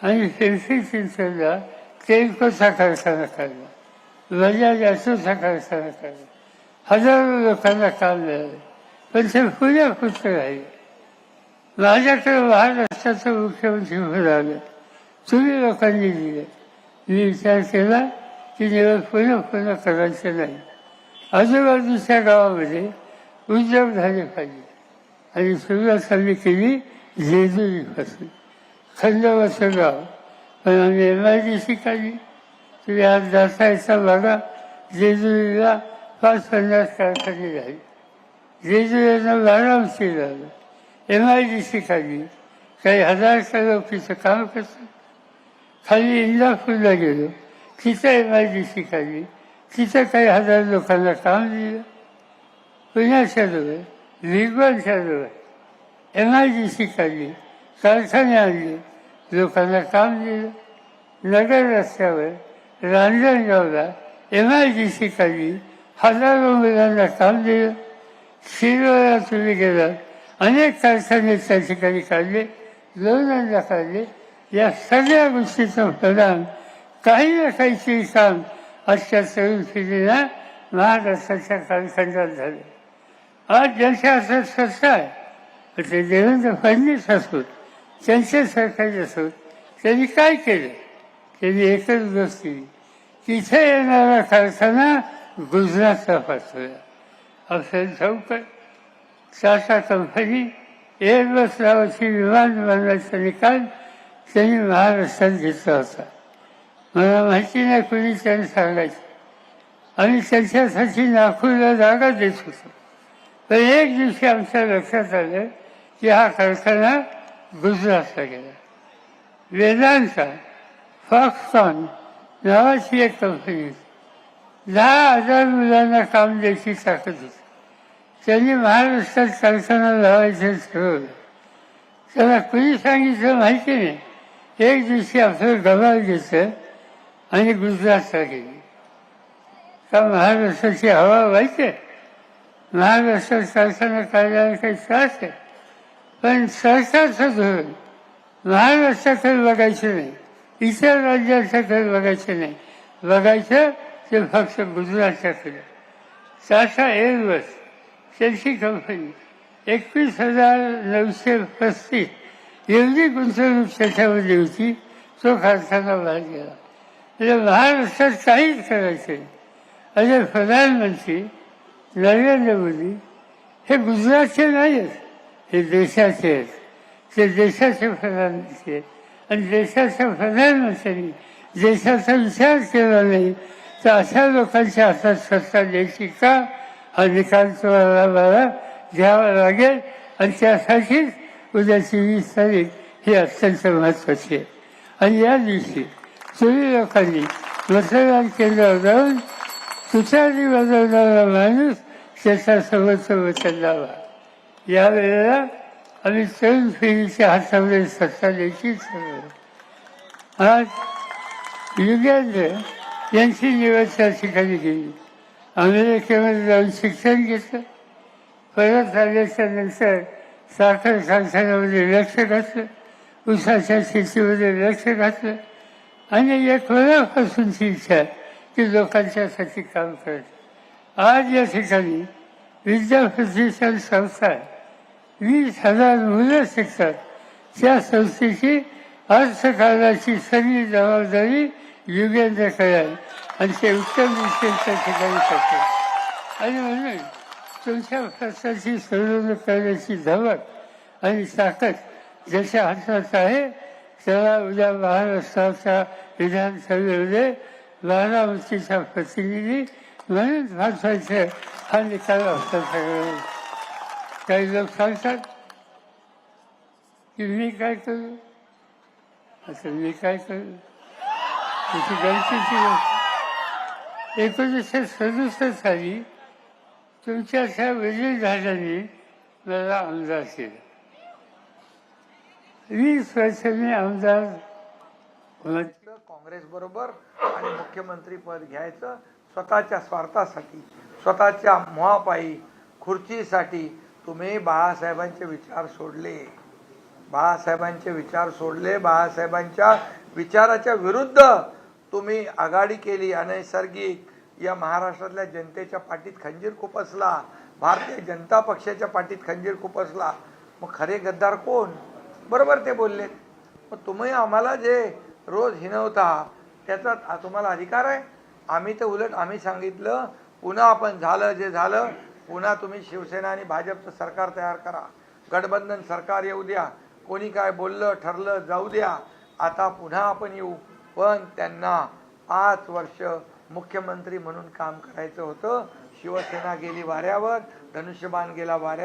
आणि पिंपरी चिंचवडला तेलकोचा कारखाना काढला, बजाज ऑटोचा कारखाना काढला, हजारो लोकांना काम मिळालं. पण ते पुण्यापुरतं राहिले. माझ्याकडे महाराष्ट्राचं मुख्यमंत्री होऊन आलं, तुम्ही लोकांनी दिले. मी विचार केला की निवड पुन्हा करायचं नाही. आजूबाजूच्या गावामध्ये उद्योग झाले पाहिजे आणि सुरुवात आम्ही केली जेजुरीपासून. खंडोबाचं गाव, पण आम्ही MIDC काढली. तुम्ही आज जाता बघा, जेजुरीला 5-50 कारखाने झाले. जेजुरीला बारामती झालं, MIDC काढली. काही हजार लोकीचं काम करतात. खाली इंदापूरला गेलो, तिथं MIDC काढली, तिथं काही हजार लोकांना काम दिलं. पुण्याच्या जवळ, भिगवणच्या जवळ MIDC काढली, कारखाने आणले, लोकांना काम दिलं. नगर रस्त्यावर रांजणगावला MIDC काढली, हजारो मुलांना काम दिलं. शिरोळला तुम्ही गेलात, अनेक कारखाने त्या ठिकाणी काढले, लोणांना काढले. या सगळ्या गोष्टीचं परिणाम काही ना काहीतरी काम आजच्या तरुण पिढीला महाराष्ट्राच्या कारखान्यात झालं. आज ज्यांच्या हातात सत्ता आहे, ते देवेंद्र फडणवीस असोत, त्यांचे सरकारी असोत, त्यांनी काय केलं? त्यांनी एकच गोष्ट केली, तिथे येणारा कारखाना गुजरातला पाठवला. असेल चौकट टाटा कंपनी एअरबस नावाची विमान बनवायचा निकाल त्यांनी महाराष्ट्रात घेतला होता. मला माहिती नाही कुणी त्यांनी सांगायचं, आणि त्यांच्यासाठी नागपूरला जागा देत होतो. पण एक दिवशी आमच्या लक्षात आलं की हा कारखाना गुजरातला गेला. वेदांता फॉक्सकॉन नावाची एक कंपनी होती, 10,000 मुलांना काम द्यायची ताकद होती. त्यांनी महाराष्ट्रात कारखाना लावायचं ठरवलं. त्याला कुणी सांगितलं माहिती नाही. एक दिवशी आपलं गबाल घेतलं आणि गुजरातला गेली. का महाराष्ट्राची हवा वाईट आहे? महाराष्ट्रात कारखाना काढल्याला काही त्रास आहे? पण सरकारचं धोरण महाराष्ट्राकडे बघायचं नाही, इतर राज्याच्याकडे बघायचं नाही, बघायचं ते फक्त गुजरातच्याकडे. टाटा एअरबस त्यांची कंपनी 21,935 एवढी गुंतवणूक त्याच्यामध्ये होती. तो कारखाना बाहेर गेला. म्हणजे महाराष्ट्रात काहीच करायचं नाही. आणि प्रधानमंत्री नरेंद्र मोदी हे गुजरातचे नाही आहेत, हे देशाचे आहेत. ते देशाचे प्रधानमंत्री आहेत. आणि देशाच्या प्रधानमंत्र्यांनी देशाचा विचार केला नाही तर अशा लोकांच्या हातात सत्ता द्यायची का? हा निकाल मला घ्यावा लागेल. आणि त्यासाठीच उद्याची 20 तारीख ही अत्यंत महत्त्वाची आहे. आणि या दिवशी तुम्ही लोकांनी मतदान केंद्रावर जाऊन तुतारी बदलणारा माणूस त्याच्यासोबत वचन द्यावा. यावेळेला आम्ही तरुण पिढीच्या हातामध्ये सत्ता द्यायची ठरवलं. आज युगेंद्र यांची निवड त्या ठिकाणी केली. अमेरिकेमध्ये जाऊन शिक्षण घेतलं, परत आल्याच्या नंतर साखर कारखान्यामध्ये लक्ष घातलं, ऊसाच्या शेतीमध्ये लक्ष घातलं. आणि एक मनापासूनची इच्छा की लोकांच्यासाठी काम करायचं. आज या ठिकाणी विद्याप्रतिष्ठान संस्था आहे, 20,000 मुलं शिकतात. त्या संस्थेची अर्थकारणाची सगळी जबाबदारी युगेंद्रकडे आहे आणि ते उत्तम त्या ठिकाणी करतात. आणि म्हणून तुमच्या प्रश्नाची सोडवणूक करण्याची धमक आणि ताकद ज्याच्या हातात आहे त्याला उद्या महाराष्ट्राच्या विधानसभेमध्ये बारामतीचा प्रतिनिधी म्हणून पाठवायचं हा निकाल असतात. सगळं काही लोक सांगतात की मी काय करू, असं मी काय करू, त्याची गलतीची गोष्ट. 1967 साली तुमच्या वडीलधाऱ्यांनी मला आमदार केलं. 20 वर्षांनी आमदार काँग्रेस बरोबर आणि मुख्यमंत्री पद घ्यायचं स्वतःच्या स्वार्थासाठी, स्वतःच्या मोहापायी, खुर्चीसाठी तुम्ही बाळासाहेबांचे विचार सोडले. बाळासाहेबांचे विचार सोडले, बाळासाहेबांच्या विचाराच्या विरुद्ध तुम्ही आघाडी केली, अनैसर्गिक या महाराष्ट्रातल्या जनतेच्या पाठीत खंजीर खुपसला, भारतीय जनता पक्षाच्या पाठीत खंजीर खुपसला. मग खरे गद्दार कोण? बरोबर ते बोललेत. मग तुम्ही आम्हाला जे रोज हिणवता त्याचा तुम्हाला अधिकार आहे. आम्ही तर उलट आम्ही सांगितलं पुन्हा आपण झालं जे झालं, पुन्हा तुम्ही शिवसेना आणि भाजपचं सरकार तयार करा, गठबंधन सरकार येऊ द्या, कोणी काय बोललं ठरलं जाऊ द्या, आता पुन्हा आपण येऊ. पण त्यांना 5 वर्ष मुख्यमंत्री म्हणून काम करायचं होतं. शिवसेना गेली वाऱ्यावर, धनुष्यबाण गेला वाऱ्यावर.